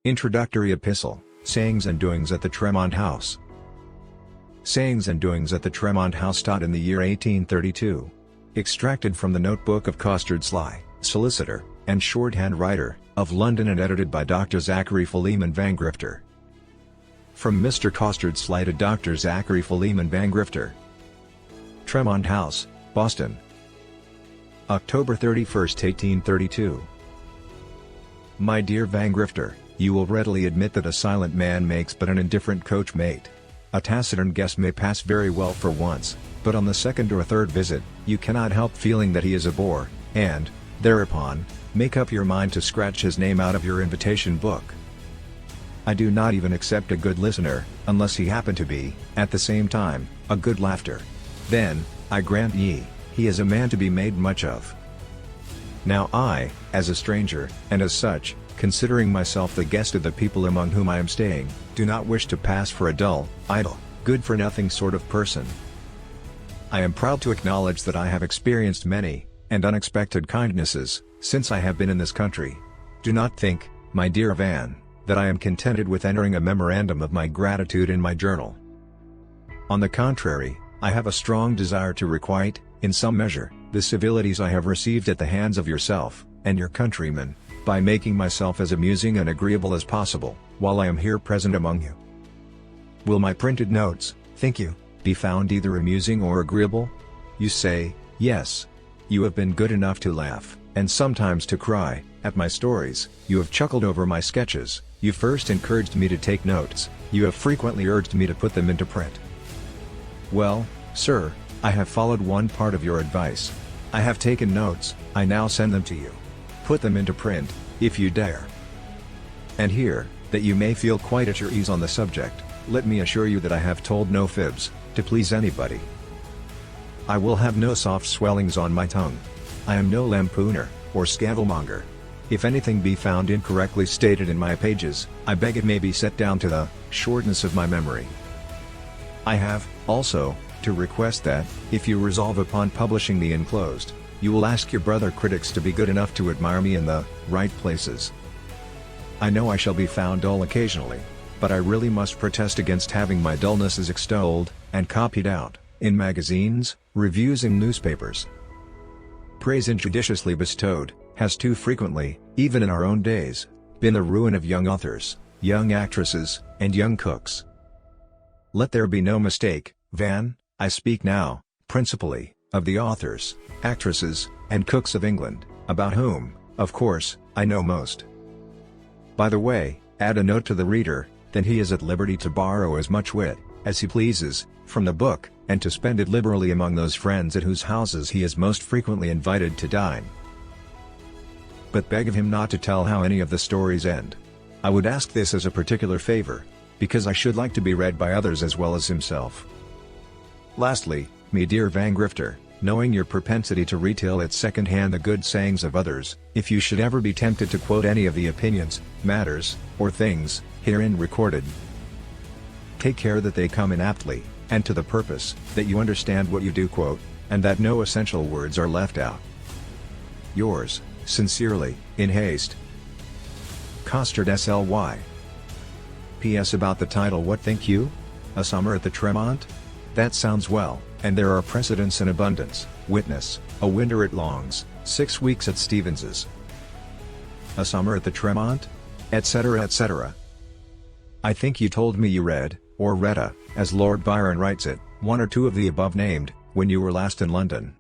Introductory Epistle, Sayings and Doings at the Tremont House. Sayings and Doings at the Tremont House. In the year 1832. Extracted from the notebook of Costard, Sly, solicitor, and shorthand writer, of London, and edited by Dr. Zachary Philemon Vangrifter. From Mr. Costard, Sly to Dr. Zachary Philemon Vangrifter. Tremont House, Boston. October 31, 1832. My dear Vangrifter, you will readily admit that a silent man makes but an indifferent coach mate. A taciturn guest may pass very well for once, but on the second or third visit, you cannot help feeling that he is a bore, and, thereupon, make up your mind to scratch his name out of your invitation book. I do not even accept a good listener, unless he happen to be, at the same time, a good laughter. Then, I grant ye, he is a man to be made much of. Now I, as a stranger, and as such, considering myself the guest of the people among whom I am staying, do not wish to pass for a dull, idle, good-for-nothing sort of person. I am proud to acknowledge that I have experienced many, and unexpected kindnesses, since I have been in this country. Do not think, my dear Van, that I am contented with entering a memorandum of my gratitude in my journal. On the contrary, I have a strong desire to requite, in some measure, the civilities I have received at the hands of yourself, and your countrymen, by making myself as amusing and agreeable as possible, while I am here present among you. Will my printed notes, think you, be found either amusing or agreeable? You say, yes. You have been good enough to laugh, and sometimes to cry, at my stories, you have chuckled over my sketches, you first encouraged me to take notes, you have frequently urged me to put them into print. Well, sir, I have followed one part of your advice. I have taken notes, I now send them to you. Put them into print, if you dare. And here, that you may feel quite at your ease on the subject, let me assure you that I have told no fibs, to please anybody. I will have no soft swellings on my tongue. I am no lampooner, or scandalmonger. If anything be found incorrectly stated in my pages, I beg it may be set down to the shortness of my memory. I have, also, to request that, if you resolve upon publishing the enclosed, you will ask your brother critics to be good enough to admire me in the right places. I know I shall be found dull occasionally, but I really must protest against having my dullnesses extolled, and copied out, in magazines, reviews and newspapers. Praise injudiciously bestowed, has too frequently, even in our own days, been the ruin of young authors, young actresses, and young cooks. Let there be no mistake, Van, I speak now, principally, of the authors, actresses, and cooks of England, about whom, of course, I know most. By the way, add a note to the reader, then he is at liberty to borrow as much wit, as he pleases, from the book, and to spend it liberally among those friends at whose houses he is most frequently invited to dine. But beg of him not to tell how any of the stories end. I would ask this as a particular favor, because I should like to be read by others as well as himself. Lastly, me dear Vangrifter, knowing your propensity to retail at second hand the good sayings of others, if you should ever be tempted to quote any of the opinions, matters, or things, herein recorded, take care that they come in aptly, and to the purpose, that you understand what you do quote, and that no essential words are left out. Yours, sincerely, in haste. Costard Sly. P.S. About the title, what think you? A Summer at the Tremont? That sounds well, and there are precedents in abundance, witness, a winter at Long's, 6 weeks at Stevens's. A Summer at the Tremont? Etc. etc. I think you told me you read, or read a, as Lord Byron writes it, one or two of the above named, when you were last in London.